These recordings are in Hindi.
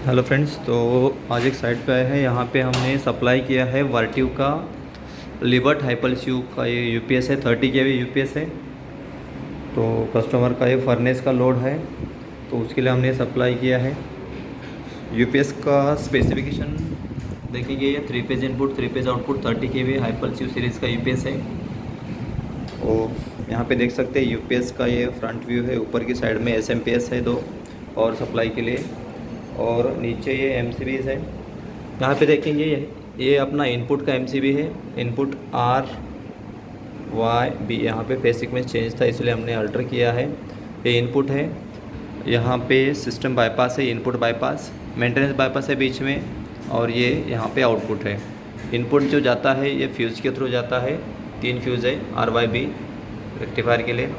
हेलो फ्रेंड्स, तो आज एक साइट पे आए हैं। यहाँ पे हमने सप्लाई किया है वर्टिव का लिबर्ट हाइपल्स का ये यूपीएस है, 30 केवी यूपीएस है। तो कस्टमर का ये फर्नेस का लोड है, तो उसके लिए हमने सप्लाई किया है। यूपीएस का स्पेसिफिकेशन देखेंगे, ये 3 फेज इनपुट 3 फेज आउटपुट 30 केवी हाइपल्स सीरीज़ का यूपीएस है। और यहाँ पे देख सकते हैं यूपीएस का ये फ्रंट व्यू है। ऊपर की साइड में एसएमपीएस है दो और सप्लाई के लिए, और नीचे ये एमसीबीज़ है। यहाँ पे देखेंगे ये अपना इनपुट का एमसीबी है। इनपुट आर वाई बी, यहाँ पे फेज सीक्वेंस चेंज था इसलिए हमने अल्टर किया है। ये इनपुट है। यहाँ पे सिस्टम बाईपास है, इनपुट बाईपास, मेंटेनेंस बाईपास है बीच में, और ये यहाँ पे आउटपुट है। इनपुट जो जाता है ये फ्यूज़ के थ्रू जाता है। 3 फ्यूज़ है आर वाई बी रेक्टिफायर के लिए,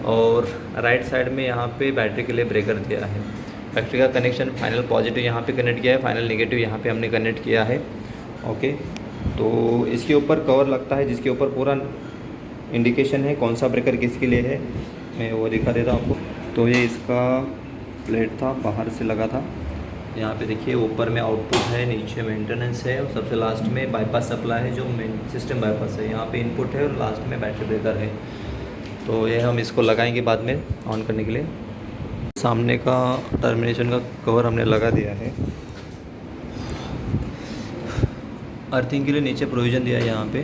और राइट साइड में यहाँ पे बैटरी के लिए ब्रेकर दिया है। बैटरी का कनेक्शन फाइनल पॉजिटिव यहाँ पे कनेक्ट किया है, फाइनल नेगेटिव यहाँ पे हमने कनेक्ट किया है। ओके, तो इसके ऊपर कवर लगता है जिसके ऊपर पूरा इंडिकेशन है कौन सा ब्रेकर किसके लिए है। मैं वो दिखा देता हूँ आपको। तो ये इसका प्लेट था, बाहर से लगा था। यहाँ पे देखिए ऊपर में आउटपुट है, नीचे मेंटेनेंस है, और सबसे लास्ट में बाईपास सप्लाई है जो मेन सिस्टम बाईपास है। यहाँ पे इनपुट है और लास्ट में बैटरी ब्रेकर है। तो ये हम इसको लगाएंगे बाद में ऑन करने के लिए। सामने का टर्मिनेशन का कवर हमने लगा दिया है। अर्थिंग के लिए नीचे प्रोविज़न दिया है यहाँ पे,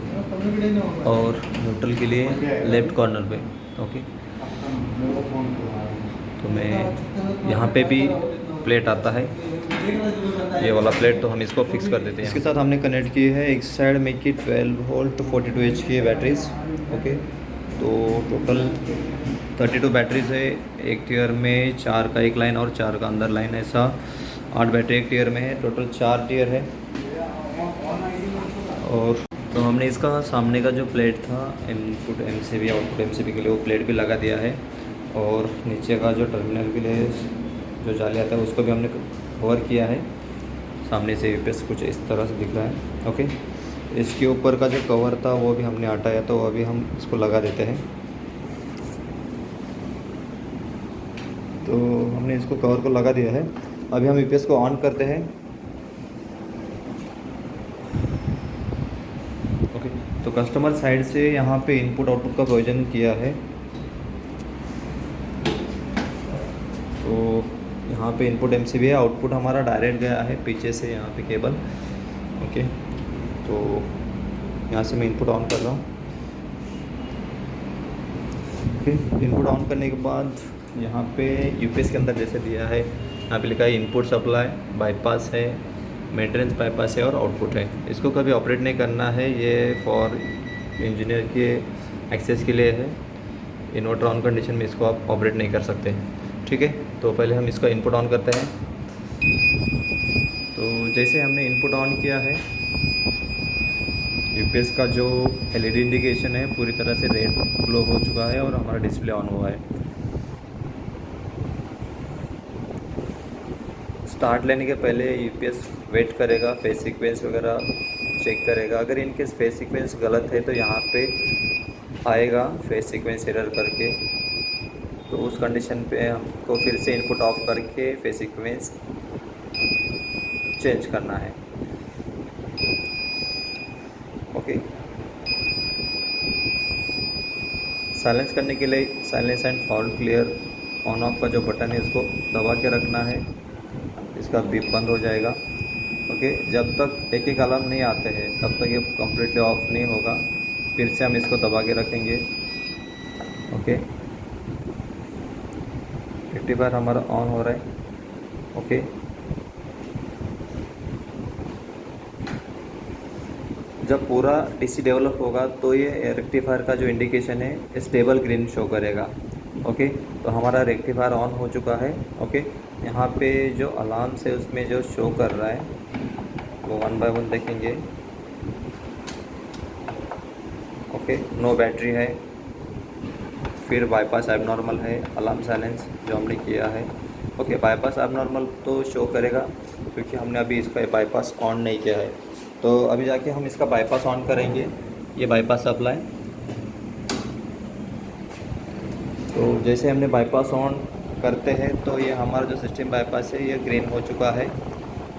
और न्यूट्रल के लिए लेफ़्ट कॉर्नर पे। ओके, तो मैं यहाँ पे भी प्लेट आता है, ये वाला प्लेट, तो हम इसको फिक्स कर देते हैं। इसके साथ हमने कनेक्ट किए है एक साइड में की 12 वोल्ट 42 एच की बैटरीज। ओके, तो टोटल 32 बैटरीज है। एक टीयर में 4 का एक लाइन और 4 का अंदर लाइन, ऐसा 8 बैटरी एक टीयर में है। टोटल 4 टीयर है। और तो हमने इसका सामने का जो प्लेट था इनपुट एमसीबी आउटपुट एमसीबी के लिए, वो प्लेट भी लगा दिया है। और नीचे का जो टर्मिनल के लिए जो जाली आता है उसको भी हमने कवर किया है। सामने से यूपीएस कुछ इस तरह से दिख रहा है। ओके, इसके ऊपर का जो कवर था वो भी हमने हटाया, तो अभी हम इसको लगा देते हैं। तो हमने इसको कवर को लगा दिया है। अभी हम यूपीएस को ऑन करते हैं। ओके, तो कस्टमर साइड से यहाँ पे इनपुट आउटपुट का प्रोविज़न किया है। तो यहाँ पे इनपुट एमसीबी है, आउटपुट हमारा डायरेक्ट गया है पीछे से यहाँ पे केबल। ओके, तो यहाँ से मैं इनपुट ऑन कर रहा हूँ। ओके, इनपुट ऑन करने के बाद यहाँ पे यूपीएस के अंदर जैसे दिया है, यहाँ पे लिखा है इनपुट सप्लाई, बाईपास है, मेंटेनेंस बाईपास है, और आउटपुट है। इसको कभी ऑपरेट नहीं करना है, ये फॉर इंजीनियर के एक्सेस के लिए है। इन्वर्टर ऑन कंडीशन में इसको आप ऑपरेट नहीं कर सकते। ठीक है, तो पहले हम इसका इनपुट ऑन करते हैं। तो जैसे हमने इनपुट ऑन किया है, यूपीएस का जो एलईडी इंडिकेशन है पूरी तरह से रेड ग्लो हो चुका है और हमारा डिस्प्ले ऑन हुआ है। स्टार्ट लेने के पहले यूपीएस वेट करेगा, फेज सीक्वेंस वगैरह चेक करेगा। अगर इनके फेज सीक्वेंस गलत है तो यहाँ पे आएगा फेज सीक्वेंस एरर करके, तो उस कंडीशन पे हमको फिर से इनपुट ऑफ करके फेज सीक्वेंस चेंज करना है। ओके, साइलेंस करने के लिए silence and fault clear on off का जो बटन है उसको दबा के रखना है, इसका बीप बंद हो जाएगा। ओके, जब तक एक एक अलार्म नहीं आते हैं तब तक ये कम्प्लीटली ऑफ नहीं होगा। फिर से हम इसको दबा के रखेंगे। ओके, रेक्टिफायर हमारा ऑन हो रहा है। ओके, जब पूरा डीसी डेवलप होगा तो ये रेक्टिफायर का जो इंडिकेशन है स्टेबल ग्रीन शो करेगा। ओके, तो हमारा रेक्टिफायर ऑन हो चुका है। ओके, यहाँ पे जो अलार्म्स है उसमें जो शो कर रहा है वो 1 बाय 1 देखेंगे। ओके, नो बैटरी है, फिर बाईपास एबनॉर्मल है, अलार्म साइलेंस जो हमने किया है। ओके, बाईपास एबनॉर्मल तो शो करेगा क्योंकि हमने अभी इसका बाईपास ऑन नहीं किया है। तो अभी जाके हम इसका बाईपास ऑन करेंगे। ये बाईपास सप्लाई, तो जैसे हमने बाईपास ऑन करते हैं तो ये हमारा जो सिस्टम बाईपास है ये ग्रीन हो चुका है।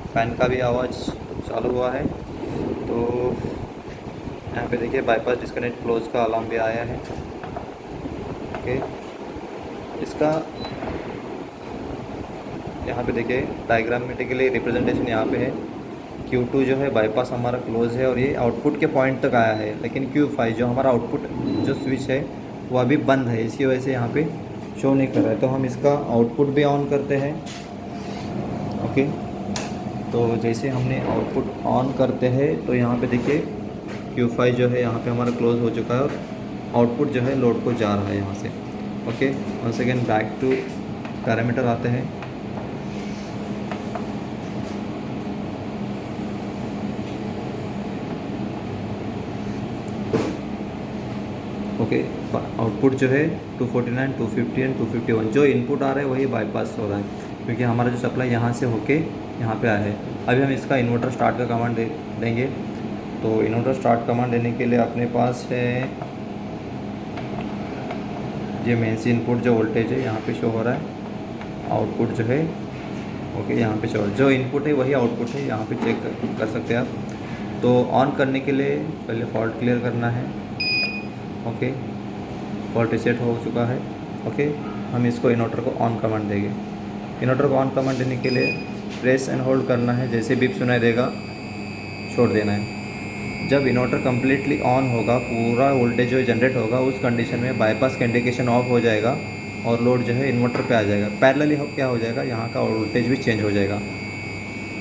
फ़ैन का भी आवाज़ चालू हुआ है। तो यहाँ पे देखिए बाईपास डिस्कनेक्ट क्लोज का अलार्म भी आया है। ओके, इसका यहाँ पे देखिए डायग्रामेटिकली रिप्रेजेंटेशन यहाँ पे है। Q2 जो है बाईपास हमारा क्लोज है और ये आउटपुट के पॉइंट तक आया है, लेकिन Q5 जो हमारा आउटपुट जो स्विच है वो अभी बंद है, इसकी वजह से यहाँ पे शो नहीं कर रहा है। तो हम इसका आउटपुट भी ऑन करते हैं। ओके, तो जैसे हमने आउटपुट ऑन करते हैं तो यहाँ पे देखिए Q5 जो है यहाँ पे हमारा क्लोज हो चुका है और आउटपुट जो है लोड को जा रहा है यहाँ से। Okay, once again back to parameter आते हैं। ओके, आउटपुट जो है 249, 250 एंड 251 जो इनपुट आ रहा है वही बाईपास हो रहा है, क्योंकि हमारा जो सप्लाई यहाँ से होके यहाँ पे आया है। अभी हम इसका इन्वर्टर स्टार्ट का कमांड देंगे। तो इन्वर्टर स्टार्ट कमांड देने के लिए अपने पास है ये मेंस इनपुट जो वोल्टेज है यहाँ पे शो हो रहा है, आउटपुट जो है ओके यहाँ पे शो, जो इनपुट है वही आउटपुट है, यहाँ पे चेक कर सकते हैं आप। तो ऑन करने के लिए पहले फॉल्ट क्लियर करना है। ओके, फॉल्ट रीसेट हो चुका है। ओके, हम इसको इन्वर्टर को ऑन कमांड देंगे। इन्वर्टर को ऑन कमांड देने के लिए प्रेस एंड होल्ड करना है, जैसे बीप सुनाई देगा छोड़ देना है। जब इन्वर्टर कम्प्लीटली ऑन होगा, पूरा वोल्टेज जो जनरेट होगा, उस कंडीशन में बाईपास का इंडिकेशन ऑफ हो जाएगा और लोड जो है इन्वर्टर पे आ जाएगा। पैरेलली क्या हो जाएगा, यहाँ का वोल्टेज भी चेंज हो जाएगा।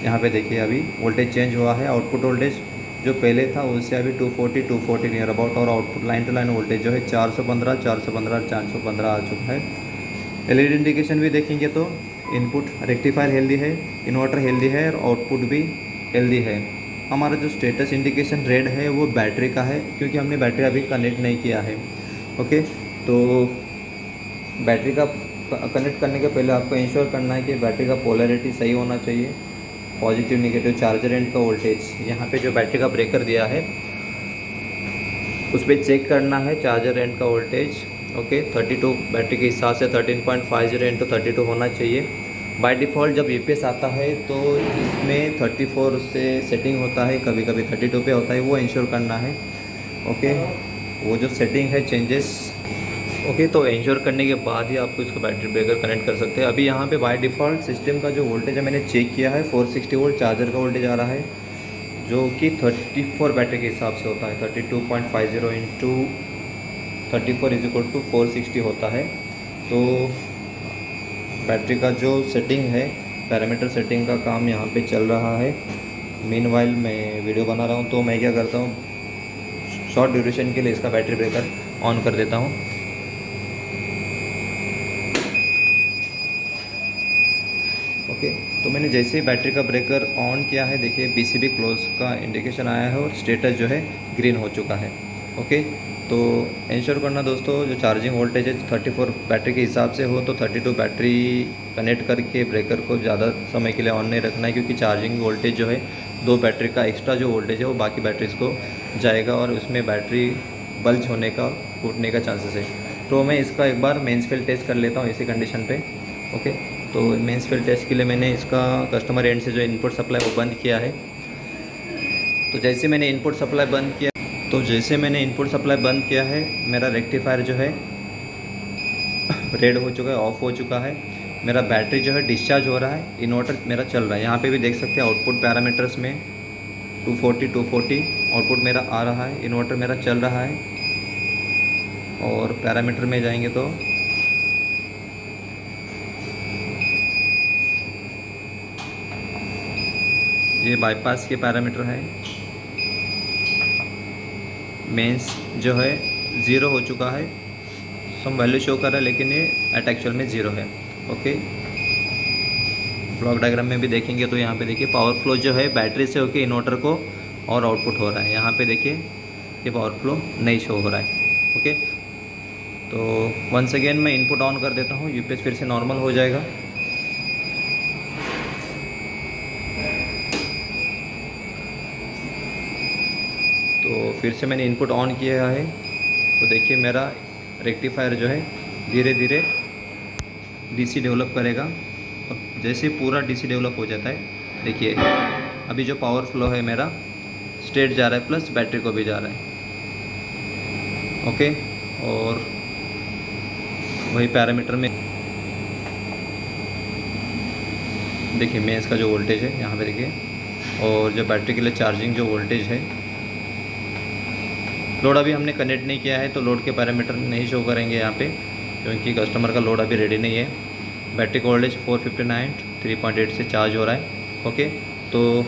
यहाँ पे देखिए अभी वोल्टेज चेंज हुआ है, आउटपुट वोल्टेज जो पहले था उससे अभी 240 नियर अबाउट, और output line to line voltage जो है 415 आ चुका है। एलईडी इंडिकेशन भी देखेंगे तो इनपुट रेक्टिफायर हेल्दी है, इन्वर्टर हेल्दी है और आउटपुट भी हेल्दी है। हमारा जो स्टेटस इंडिकेशन रेड है वो बैटरी का है, क्योंकि हमने बैटरी अभी कनेक्ट नहीं किया है। ओके, तो बैटरी का कनेक्ट करने के पहले आपको इंश्योर करना है कि बैटरी का पोलैरिटी सही होना चाहिए, पॉजिटिव नेगेटिव चार्जर एंड का वोल्टेज। यहाँ पे जो बैटरी का ब्रेकर दिया है उस पर चेक करना है चार्जर एंड का वोल्टेज। ओके, 32 बैटरी के हिसाब से 13.50 इंटू 32 होना चाहिए। बाय डिफ़ॉल्ट जब यूपीएस आता है तो इसमें 34 से सेटिंग होता है, कभी कभी 32 पे होता है, वो इंश्योर करना है। ओके, वो जो सेटिंग है चेंजेस। ओके, तो इंश्योर करने के बाद ही आपको इसको बैटरी ब्रेकर कनेक्ट कर सकते हैं। अभी यहाँ पे बाय डिफ़ॉल्ट सिस्टम का जो वोल्टेज है मैंने चेक किया है, 460 वोल्ट चार्जर का वोल्टेज आ रहा है, जो कि 34 बैटरी के हिसाब से होता है। 32.50 इंटू 34 इज इक्वल टू 460 होता है। तो बैटरी का जो सेटिंग है, पैरामीटर सेटिंग का काम यहाँ पे चल रहा है। मीनवाइल मैं वीडियो बना रहा हूँ, तो मैं क्या करता हूँ, शॉर्ट ड्यूरेशन के लिए इसका बैटरी ब्रेकर ऑन कर देता हूँ। ओके, तो मैंने जैसे ही बैटरी का ब्रेकर ऑन किया है, देखिए बीसीबी क्लोज का इंडिकेशन आया है और स्टेटस जो है ग्रीन हो चुका है। ओके, तो इंश्योर करना दोस्तों, जो चार्जिंग वोल्टेज है 34 बैटरी के हिसाब से हो तो 32 बैटरी कनेक्ट करके ब्रेकर को ज़्यादा समय के लिए ऑन नहीं रखना है, क्योंकि चार्जिंग वोल्टेज जो है 2 बैटरी का एक्स्ट्रा जो वोल्टेज है वो बाकी बैटरीज को जाएगा और उसमें बैटरी बल्ज होने का, फूटने का चांसेस है। तो मैं इसका एक बार मेंसफेल टेस्ट कर लेता हूँ इसी कंडीशन पे। ओके, तो मेंसफेल टेस्ट के लिए मैंने इसका कस्टमर एंड से जो इनपुट सप्लाई वो बंद किया है। तो जैसे मैंने इनपुट सप्लाई बंद किया है, मेरा रेक्टिफायर जो है रेड हो चुका है, ऑफ हो चुका है। मेरा बैटरी जो है डिस्चार्ज हो रहा है, इन्वर्टर मेरा चल रहा है। यहाँ पे भी देख सकते हैं आउटपुट पैरामीटर्स में 240 आउटपुट मेरा आ रहा है, इन्वर्टर मेरा चल रहा है। और पैरामीटर में जाएंगे तो ये बाईपास के पैरामीटर है। मेंस जो है 0 हो चुका है, सम वैल्यू शो कर रहा है, लेकिन ये एट एक्चुअल में 0 है। ओके, ब्लॉक डायग्राम में भी देखेंगे तो यहाँ पे देखिए पावर फ्लो जो है बैटरी से होके इन्वर्टर को और आउटपुट हो रहा है। यहाँ पे देखिए ये पावर फ्लो नहीं शो हो रहा है। ओके, तो वंस अगेन मैं इनपुट ऑन कर देता हूँ, यूपीएस फिर से नॉर्मल हो जाएगा। तो फिर से मैंने इनपुट ऑन किया है, तो देखिए मेरा रेक्टिफायर जो है धीरे धीरे डीसी डेवलप करेगा। और जैसे पूरा डीसी डेवलप हो जाता है, देखिए अभी जो पावर फ्लो है मेरा स्ट्रेट जा रहा है, प्लस बैटरी को भी जा रहा है। ओके, और वही पैरामीटर में देखिए मेंस का जो वोल्टेज है यहाँ पे देखिए, और जो बैटरी के लिए चार्जिंग जो वोल्टेज है, लोड अभी हमने कनेक्ट नहीं किया है तो लोड के पैरामीटर नहीं शो करेंगे यहाँ पे, क्योंकि कस्टमर का लोड अभी रेडी नहीं है। बैटरी का वोल्टेज 459 3.8 से चार्ज हो रहा है। ओके, तो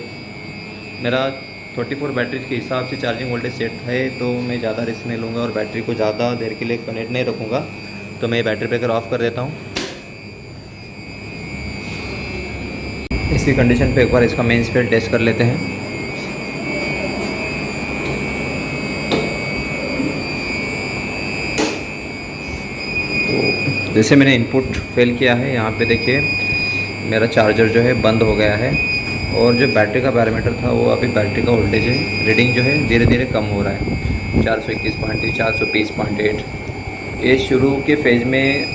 मेरा 34 बैटरी के हिसाब से चार्जिंग वोल्टेज सेट है, तो मैं ज़्यादा रिस्क नहीं लूँगा और बैटरी को ज़्यादा देर के लिए कनेक्ट नहीं रखूँगा। तो मैं बैटरी ब्रेकर ऑफ़ कर देता हूँ। इसी कंडीशन पे एक बार इसका मेन स्पीड टेस्ट कर लेते हैं। तो जैसे मैंने इनपुट फेल किया है, यहाँ पे देखिए मेरा चार्जर जो है बंद हो गया है, और जो बैटरी का पैरामीटर था वो अभी बैटरी का वोल्टेज है रीडिंग जो है धीरे धीरे कम हो रहा है, 421.3 420.8। ये शुरू के फेज़ में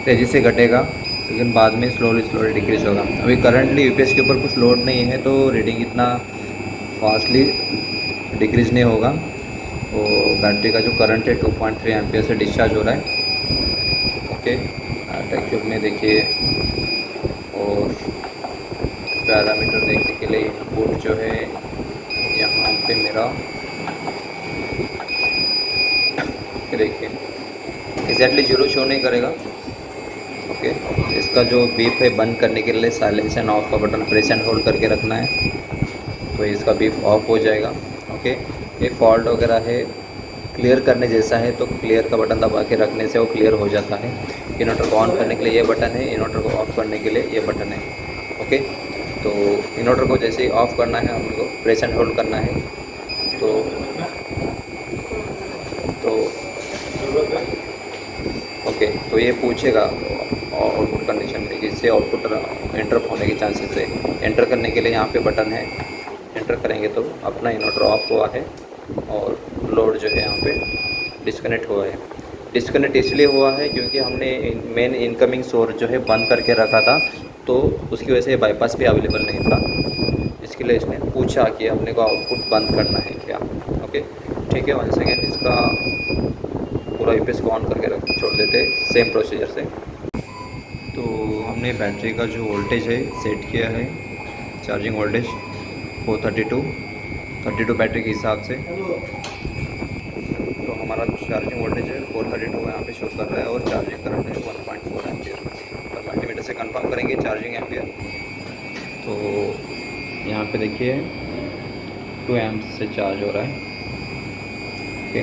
तेज़ी से घटेगा, लेकिन बाद में स्लोली डिक्रीज़ होगा। अभी करंटली यूपीएस के ऊपर कुछ लोड नहीं है, तो रीडिंग इतना फास्टली डिक्रीज़ नहीं होगा। तो बैटरी का जो करंट है 2.3 एम्पियर से डिस्चार्ज हो रहा है। ओके, ट्यूब में देखिए, और पैरामीटर देखने के लिए इनपुट जो है यहाँ पे मेरा देखिए एग्जैक्टली जीरो शो नहीं करेगा। ओके, इसका जो बीप है बंद करने के लिए साइलेंस एंड ऑफ का बटन प्रेस एंड होल्ड करके रखना है, तो इसका बीप ऑफ हो जाएगा। ओके, ये फॉल्ट वगैरह है क्लियर करने जैसा है, तो क्लियर का बटन दबा के रखने से वो क्लियर हो जाता है। इन्वर्टर को ऑन करने के लिए ये बटन है, इन्वर्टर को ऑफ करने के लिए ये बटन है। ओके, तो इन्वर्टर को जैसे ही ऑफ़ करना है हम लोग प्रेस एंड होल्ड करना है। तो ओके, तो ये पूछेगा आउटपुट कंडीशन में, जिससे आउटपुट एंटर होने के चांसेस है। एंटर करने के लिए यहाँ पे बटन है, एंटर करेंगे तो अपना इन्वर्टर ऑफ हुआ है और लोड जो है यहाँ पे डिस्कनेक्ट हुआ है। डिस्कनेक्ट इसलिए हुआ है क्योंकि हमने मेन इनकमिंग सोर्स जो है बंद करके रखा था, तो उसकी वजह से बाईपास भी अवेलेबल नहीं था। इसके लिए इसने पूछा कि अपने को आउटपुट बंद करना है क्या। ओके, ठीक है, 1 सेकेंड इसका पूरा यूपीएस को ऑन करके रख छोड़ देते सेम प्रोसीजर से। तो हमने बैटरी का जो वोल्टेज है सेट किया है, चार्जिंग वोल्टेज 432 बैटरी के हिसाब से। तो हमारा चार्जिंग वोल्टेज है 432 यहाँ पे शो कर रहा है, और चार्जिंग करंट है 1.4 एम्पियर। और मल्टीमीटर से कंफर्म करेंगे चार्जिंग एम्पियर। तो यहाँ पे देखिए 2 एम्प्स से चार्ज हो रहा है। ओके,